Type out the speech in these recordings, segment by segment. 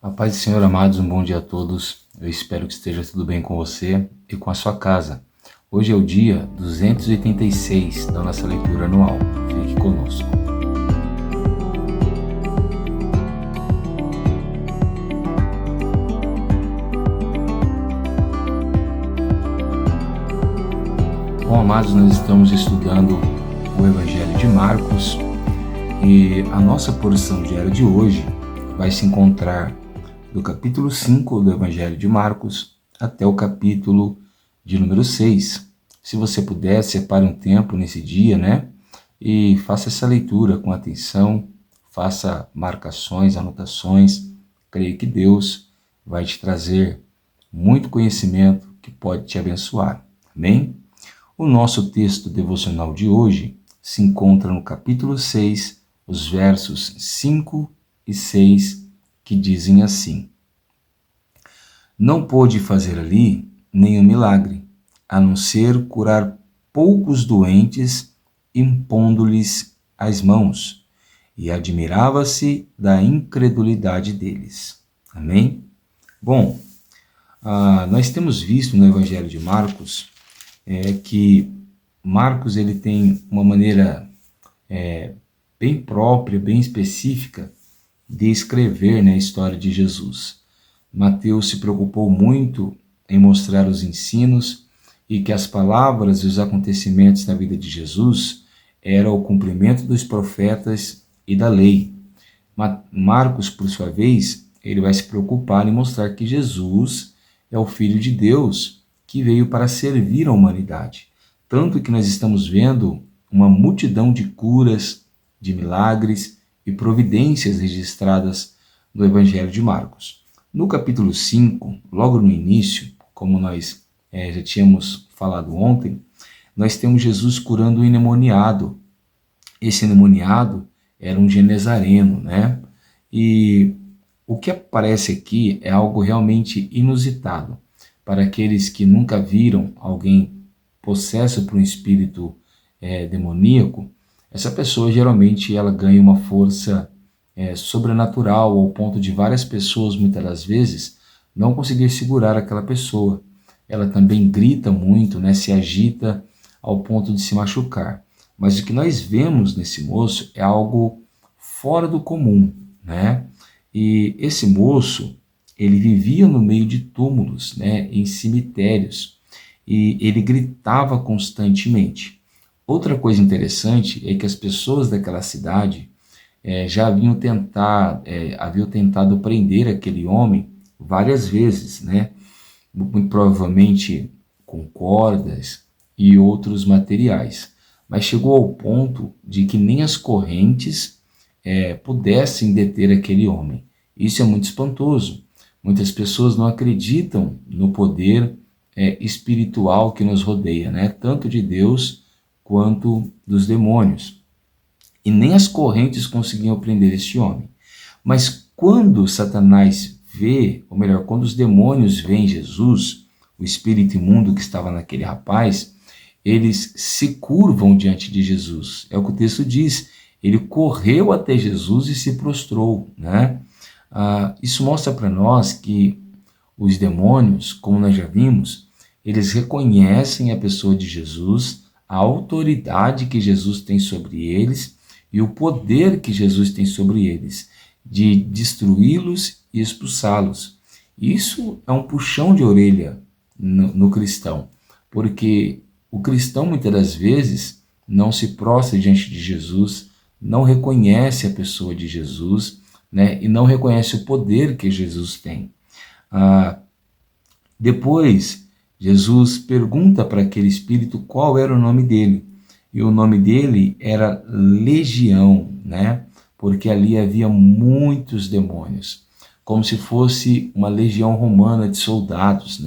A paz do Senhor, amados, um bom dia a todos. Eu espero que esteja tudo bem com você e com a sua casa. Hoje é o dia 286 da nossa leitura anual. Fique conosco. Bom, amados, nós estamos estudando o Evangelho de Marcos e a nossa porção diária de hoje vai se encontrar do capítulo 5 do Evangelho de Marcos até o capítulo de número 6. Se você puder, separe um tempo nesse dia, e faça essa leitura com atenção, faça marcações, anotações. Creio que Deus vai te trazer muito conhecimento que pode te abençoar. Amém? O nosso texto devocional de hoje se encontra no capítulo 6, os versos 5 e 6, que dizem assim: Não pôde fazer ali nenhum milagre, a não ser curar poucos doentes, impondo-lhes as mãos, e admirava-se da incredulidade deles. Amém? Bom, nós temos visto no Evangelho de Marcos que Marcos ele tem uma maneira bem própria, bem específica de escrever a história de Jesus. Mateus se preocupou muito em mostrar os ensinos e que as palavras e os acontecimentos da vida de Jesus eram o cumprimento dos profetas e da lei. Marcos, por sua vez, ele vai se preocupar em mostrar que Jesus é o Filho de Deus que veio para servir a humanidade. Tanto que nós estamos vendo uma multidão de curas, de milagres e providências registradas no Evangelho de Marcos. No capítulo 5, logo no início, como nós já tínhamos falado ontem, nós temos Jesus curando um endemoniado. Esse endemoniado era um genezareno, E o que aparece aqui é algo realmente inusitado. Para aqueles que nunca viram alguém possesso por um espírito demoníaco, essa pessoa geralmente ela ganha uma força sobrenatural ao ponto de várias pessoas, muitas das vezes, não conseguir segurar aquela pessoa. Ela também grita muito, se agita ao ponto de se machucar. Mas o que nós vemos nesse moço é algo fora do comum, E esse moço, ele vivia no meio de túmulos, em cemitérios, e ele gritava constantemente. Outra coisa interessante é que as pessoas daquela cidade já haviam tentado prender aquele homem várias vezes, Muito provavelmente com cordas e outros materiais. Mas chegou ao ponto de que nem as correntes pudessem deter aquele homem. Isso é muito espantoso. Muitas pessoas não acreditam no poder espiritual que nos rodeia, tanto de Deus quanto dos demônios. E nem as correntes conseguiam prender este homem. Mas quando Satanás vê, ou melhor, quando os demônios veem Jesus, o espírito imundo que estava naquele rapaz, eles se curvam diante de Jesus. É o que o texto diz. Ele correu até Jesus e se prostrou, Isso mostra para nós que os demônios, como nós já vimos, eles reconhecem a pessoa de Jesus, a autoridade que Jesus tem sobre eles e o poder que Jesus tem sobre eles, de destruí-los e expulsá-los. Isso é um puxão de orelha no cristão, porque o cristão muitas das vezes não se prostra diante de Jesus, não reconhece a pessoa de Jesus, e não reconhece o poder que Jesus tem. Depois, Jesus pergunta para aquele espírito qual era o nome dele. E o nome dele era Legião, porque ali havia muitos demônios, como se fosse uma legião romana de soldados,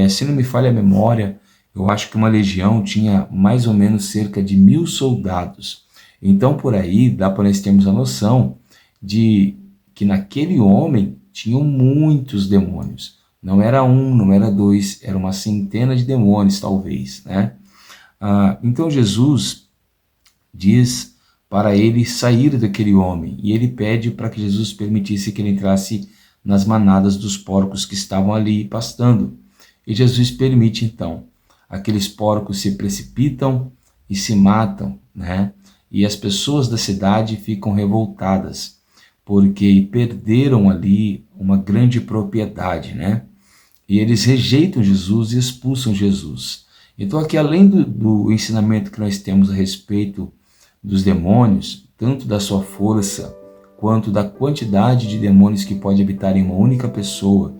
Se não me falha a memória, eu acho que uma legião tinha mais ou menos cerca de 1000 soldados. Então, por aí, dá para nós termos a noção de que naquele homem tinham muitos demônios. Não era um, não era dois, era uma centena de demônios, talvez, Então Jesus diz para ele sair daquele homem, e ele pede para que Jesus permitisse que ele entrasse nas manadas dos porcos que estavam ali pastando. E Jesus permite então, aqueles porcos se precipitam e se matam, né? E as pessoas da cidade ficam revoltadas, porque perderam ali uma grande propriedade, né? E eles rejeitam Jesus e expulsam Jesus. Então aqui, além do ensinamento que nós temos a respeito dos demônios, tanto da sua força, quanto da quantidade de demônios que pode habitar em uma única pessoa,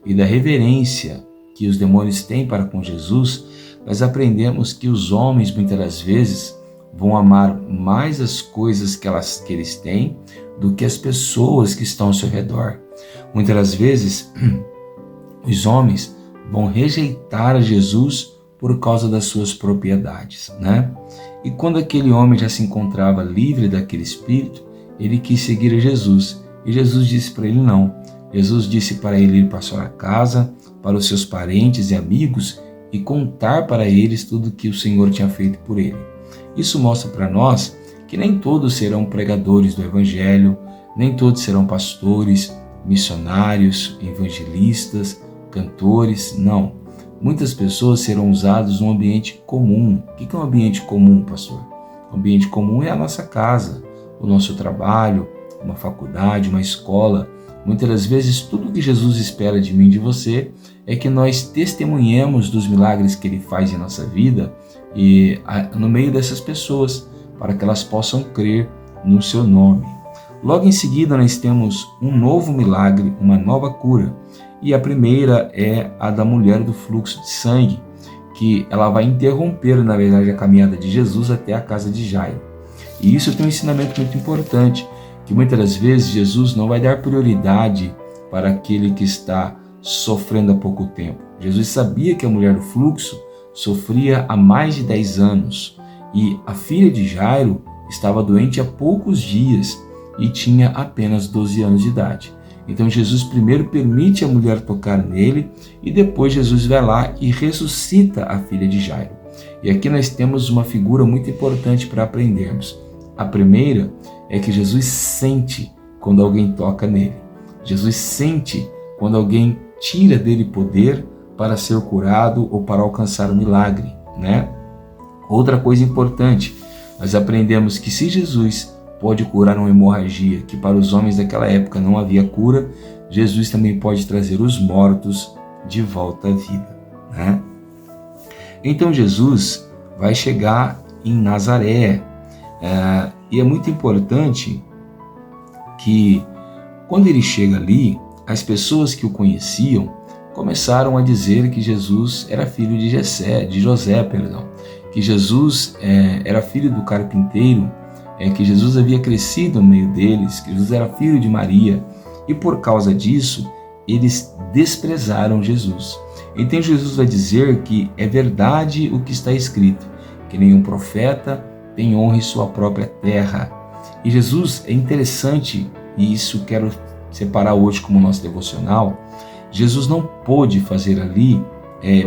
e da reverência que os demônios têm para com Jesus, nós aprendemos que os homens, muitas das vezes, vão amar mais as coisas que eles têm do que as pessoas que estão ao seu redor. Muitas das vezes, os homens vão rejeitar Jesus por causa das suas propriedades, né? E quando aquele homem já se encontrava livre daquele espírito, ele quis seguir a Jesus. E Jesus disse para ele não. Jesus disse para ele ir para a sua casa, para os seus parentes e amigos e contar para eles tudo que o Senhor tinha feito por ele. Isso mostra para nós que nem todos serão pregadores do Evangelho, nem todos serão pastores, missionários, evangelistas, cantores, não. Muitas pessoas serão usadas num ambiente comum. O que é um ambiente comum, pastor? O ambiente comum é a nossa casa, o nosso trabalho, uma faculdade, uma escola. Muitas das vezes, tudo que Jesus espera de mim e de você é que nós testemunhemos dos milagres que Ele faz em nossa vida e no meio dessas pessoas, para que elas possam crer no seu nome. Logo em seguida, nós temos um novo milagre, uma nova cura. E a primeira é a da mulher do fluxo de sangue, que ela vai interromper, na verdade, a caminhada de Jesus até a casa de Jairo. E isso tem um ensinamento muito importante, que muitas das vezes Jesus não vai dar prioridade para aquele que está sofrendo há pouco tempo. Jesus sabia que a mulher do fluxo sofria há mais de 10 anos e a filha de Jairo estava doente há poucos dias e tinha apenas 12 anos de idade. Então Jesus primeiro permite a mulher tocar nele e depois Jesus vai lá e ressuscita a filha de Jairo. E aqui nós temos uma figura muito importante para aprendermos. A primeira é que Jesus sente quando alguém toca nele. Jesus sente quando alguém tira dele poder para ser curado ou para alcançar o milagre, né? Outra coisa importante, nós aprendemos que se Jesus pode curar uma hemorragia que para os homens daquela época não havia cura, Jesus também pode trazer os mortos de volta à vida, né? Então Jesus vai chegar em Nazaré, e é muito importante que quando ele chega ali, as pessoas que o conheciam começaram a dizer que Jesus era filho de José, que Jesus era filho do carpinteiro, que Jesus havia crescido no meio deles, que Jesus era filho de Maria, e por causa disso, eles desprezaram Jesus. Então Jesus vai dizer que é verdade o que está escrito, que nenhum profeta tem honra em sua própria terra. E Jesus, é interessante, e isso quero separar hoje como nosso devocional, Jesus não pôde fazer ali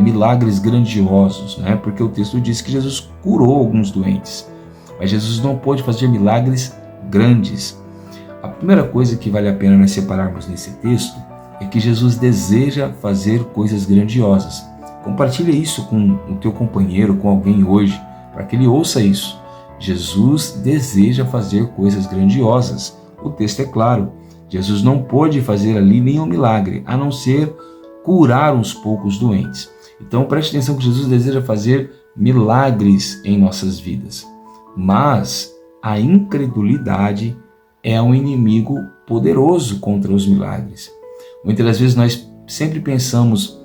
milagres grandiosos, né? Porque o texto diz que Jesus curou alguns doentes, mas Jesus não pôde fazer milagres grandes. A primeira coisa que vale a pena nós separarmos nesse texto é que Jesus deseja fazer coisas grandiosas. Compartilha isso com o teu companheiro, com alguém hoje, para que ele ouça isso. Jesus deseja fazer coisas grandiosas. O texto é claro. Jesus não pôde fazer ali nenhum milagre, a não ser curar uns poucos doentes. Então preste atenção que Jesus deseja fazer milagres em nossas vidas. Mas a incredulidade é um inimigo poderoso contra os milagres. Muitas das vezes nós sempre pensamos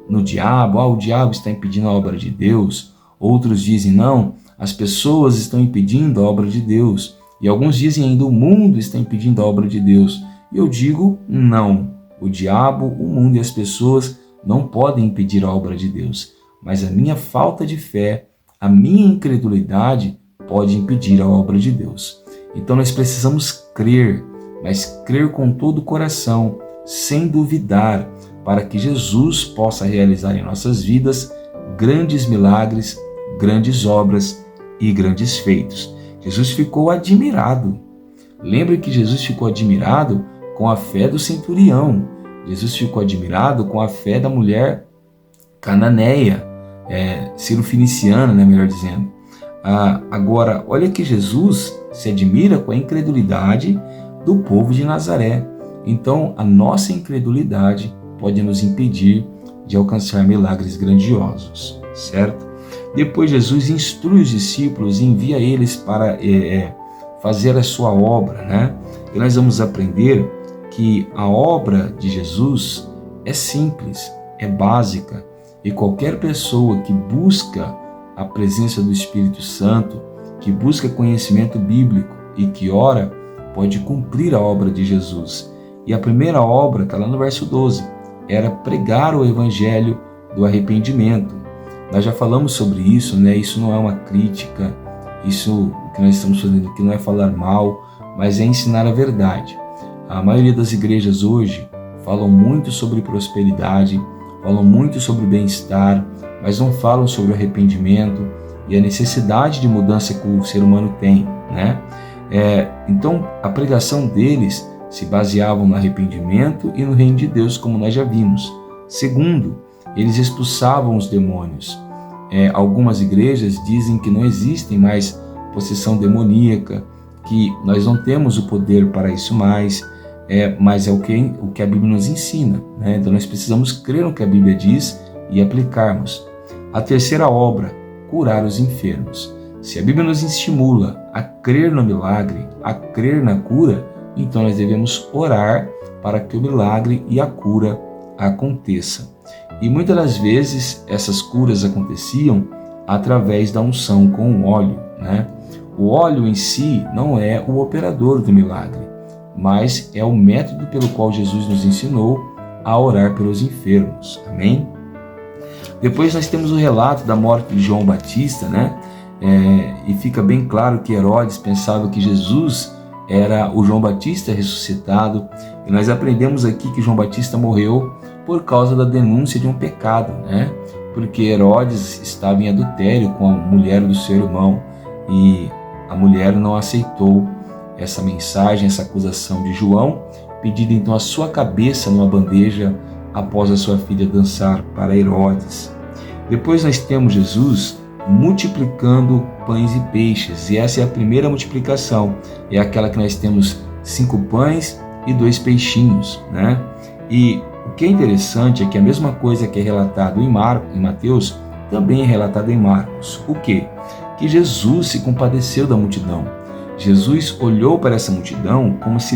no diabo, o diabo está impedindo a obra de Deus. Outros dizem, não, as pessoas estão impedindo a obra de Deus. E alguns dizem ainda, o mundo está impedindo a obra de Deus. E eu digo, não, o diabo, o mundo e as pessoas não podem impedir a obra de Deus. Mas a minha falta de fé, a minha incredulidade pode impedir a obra de Deus. Então nós precisamos crer, mas crer com todo o coração, sem duvidar, para que Jesus possa realizar em nossas vidas grandes milagres, grandes obras e grandes feitos. Jesus ficou admirado. Lembre que Jesus ficou admirado com a fé do centurião. Jesus ficou admirado com a fé da mulher cananeia, cirofeniciana, né, melhor dizendo. Agora, olha que Jesus se admira com a incredulidade do povo de Nazaré. Então, a nossa incredulidade pode nos impedir de alcançar milagres grandiosos, certo? Depois, Jesus instrui os discípulos e envia eles para fazer a sua obra, né? E nós vamos aprender que a obra de Jesus é simples, é básica, e qualquer pessoa que busca a presença do Espírito Santo, que busca conhecimento bíblico e que ora, pode cumprir a obra de Jesus. E a primeira obra, está lá no verso 12, era pregar o evangelho do arrependimento. Nós já falamos sobre isso, né? Isso não é uma crítica, isso que nós estamos fazendo aqui não é falar mal, mas é ensinar a verdade. A maioria das igrejas hoje falam muito sobre prosperidade, falam muito sobre bem-estar, mas não falam sobre o arrependimento e a necessidade de mudança que o ser humano tem, né? Então, a pregação deles se baseava no arrependimento e no reino de Deus, como nós já vimos. Segundo, eles expulsavam os demônios. Algumas igrejas dizem que não existem mais possessão demoníaca, que nós não temos o poder para isso mais, mas é o que a Bíblia nos ensina, né? Então nós precisamos crer no que a Bíblia diz e aplicarmos. A terceira obra, curar os enfermos. Se a Bíblia nos estimula a crer no milagre, a crer na cura, então nós devemos orar para que o milagre e a cura aconteça. E muitas das vezes essas curas aconteciam através da unção com o óleo, né? O óleo em si não é o operador do milagre, mas é o método pelo qual Jesus nos ensinou a orar pelos enfermos. Amém? Depois nós temos o relato da morte de João Batista, né? E fica bem claro que Herodes pensava que Jesus era o João Batista ressuscitado. E nós aprendemos aqui que João Batista morreu por causa da denúncia de um pecado, né? Porque Herodes estava em adultério com a mulher do seu irmão e a mulher não aceitou essa mensagem, essa acusação de João, pedindo então a sua cabeça numa bandeja após a sua filha dançar para Herodes. Depois nós temos Jesus multiplicando pães e peixes, e essa é a primeira multiplicação, é aquela que nós temos 5 pães e 2 peixinhos, né? E o que é interessante é que a mesma coisa que é relatado em Mateus, também é relatado em Marcos. O quê? Que Jesus se compadeceu da multidão. Jesus olhou para essa multidão como se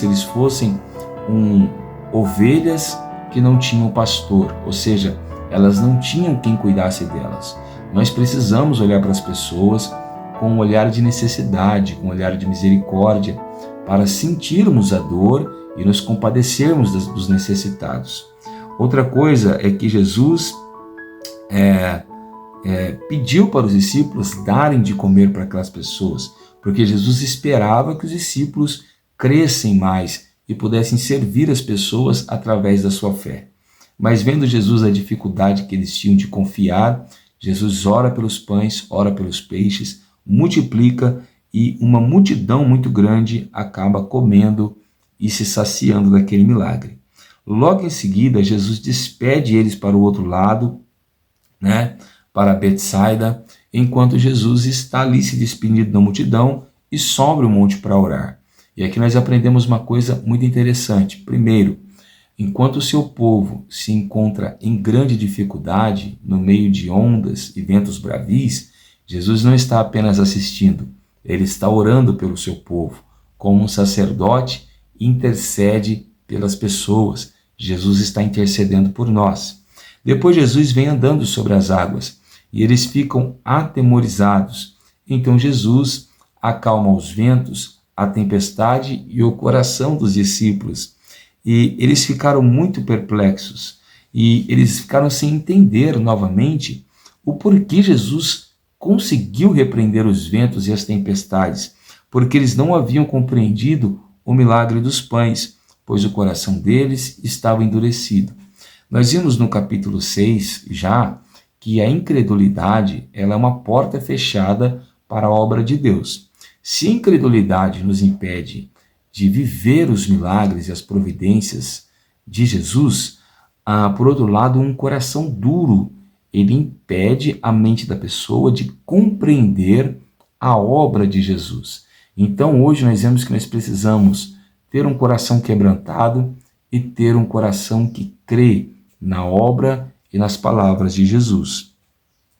eles fossem ovelhas que não tinham pastor, ou seja, elas não tinham quem cuidasse delas. Nós precisamos olhar para as pessoas com um olhar de necessidade, com um olhar de misericórdia, para sentirmos a dor e nos compadecermos dos necessitados. Outra coisa é que Jesus pediu para os discípulos darem de comer para aquelas pessoas, porque Jesus esperava que os discípulos crescem mais e pudessem servir as pessoas através da sua fé. Mas vendo Jesus a dificuldade que eles tinham de confiar, Jesus ora pelos pães, ora pelos peixes, multiplica e uma multidão muito grande acaba comendo e se saciando daquele milagre. Logo em seguida, Jesus despede eles para o outro lado, né, para Betsaida, enquanto Jesus está ali se despedindo da multidão e sobe o monte para orar. E aqui nós aprendemos uma coisa muito interessante. Primeiro, enquanto o seu povo se encontra em grande dificuldade, no meio de ondas e ventos bravis, Jesus não está apenas assistindo, ele está orando pelo seu povo. Como um sacerdote, intercede pelas pessoas. Jesus está intercedendo por nós. Depois Jesus vem andando sobre as águas e eles ficam atemorizados. Então Jesus acalma os ventos, a tempestade e o coração dos discípulos. E eles ficaram muito perplexos e eles ficaram sem entender novamente o porquê Jesus conseguiu repreender os ventos e as tempestades, porque eles não haviam compreendido o milagre dos pães, pois o coração deles estava endurecido. Nós vimos no capítulo 6 já que a incredulidade ela é uma porta fechada para a obra de Deus. Se a incredulidade nos impede de viver os milagres e as providências de Jesus, por outro lado, um coração duro, ele impede a mente da pessoa de compreender a obra de Jesus. Então hoje nós vemos que nós precisamos ter um coração quebrantado e ter um coração que crê na obra e nas palavras de Jesus.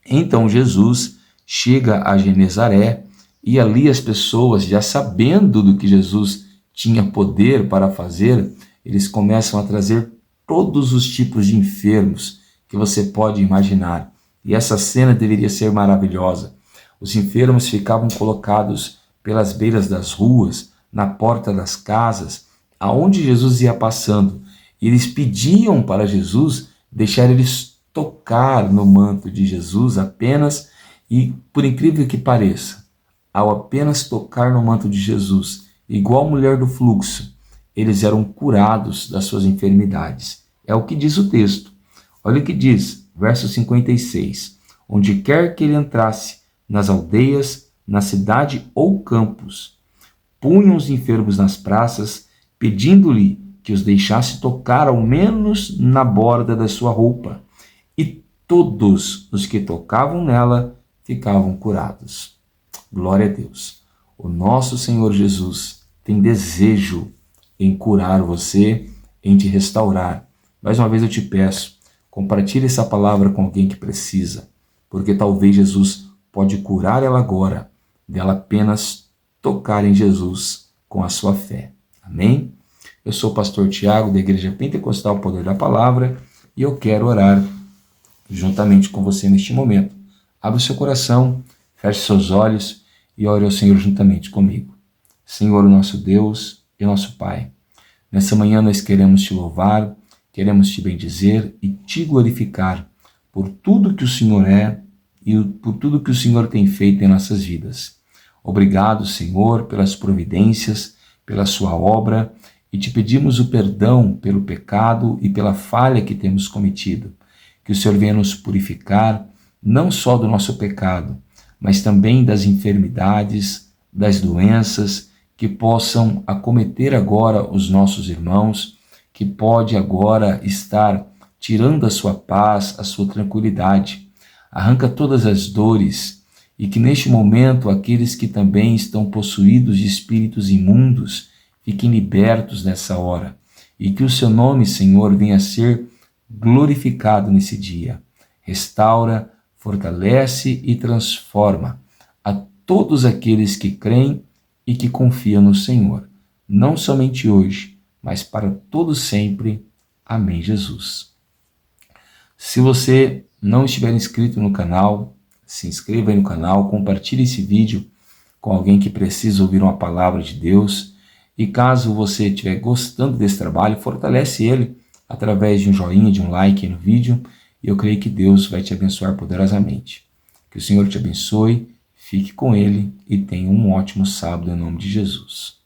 Então Jesus chega a Genezaré e ali as pessoas, já sabendo do que Jesus tinha poder para fazer, eles começam a trazer todos os tipos de enfermos que você pode imaginar. E essa cena deveria ser maravilhosa. Os enfermos ficavam colocados pelas beiras das ruas, na porta das casas, aonde Jesus ia passando. E eles pediam para Jesus deixar eles tocar no manto de Jesus apenas, e por incrível que pareça, ao apenas tocar no manto de Jesus, igual a mulher do fluxo, eles eram curados das suas enfermidades. É o que diz o texto. Olha o que diz, verso 56. Onde quer que ele entrasse, nas aldeias, na cidade ou campos, punham os enfermos nas praças, pedindo-lhe que os deixasse tocar ao menos na borda da sua roupa. E todos os que tocavam nela ficavam curados. Glória a Deus. O nosso Senhor Jesus tem desejo em curar você, em te restaurar. Mais uma vez eu te peço, compartilhe essa palavra com alguém que precisa, porque talvez Jesus pode curar ela agora, dela apenas tocar em Jesus com a sua fé. Amém? Eu sou o pastor Tiago, da Igreja Pentecostal Poder da Palavra, e eu quero orar juntamente com você neste momento. Abra o seu coração, feche seus olhos e ore ao Senhor juntamente comigo. Senhor, nosso Deus e nosso Pai, nessa manhã nós queremos te louvar, queremos te bendizer e te glorificar por tudo que o Senhor é e por tudo que o Senhor tem feito em nossas vidas. Obrigado, Senhor, pelas providências, pela sua obra, e te pedimos o perdão pelo pecado e pela falha que temos cometido. Que o Senhor venha nos purificar, não só do nosso pecado, mas também das enfermidades, das doenças que possam acometer agora os nossos irmãos, que pode agora estar tirando a sua paz, a sua tranquilidade. Arranca todas as dores e que neste momento aqueles que também estão possuídos de espíritos imundos fiquem libertos nessa hora e que o seu nome, Senhor, venha a ser glorificado nesse dia. Restaura, fortalece e transforma a todos aqueles que creem e que confiam no Senhor, não somente hoje, mas para todo sempre. Amém, Jesus. Se você não estiver inscrito no canal, se inscreva aí no canal, compartilhe esse vídeo com alguém que precisa ouvir uma palavra de Deus. E caso você estiver gostando desse trabalho, fortalece ele através de um joinha, de um like no vídeo. E eu creio que Deus vai te abençoar poderosamente. Que o Senhor te abençoe, fique com Ele e tenha um ótimo sábado em nome de Jesus.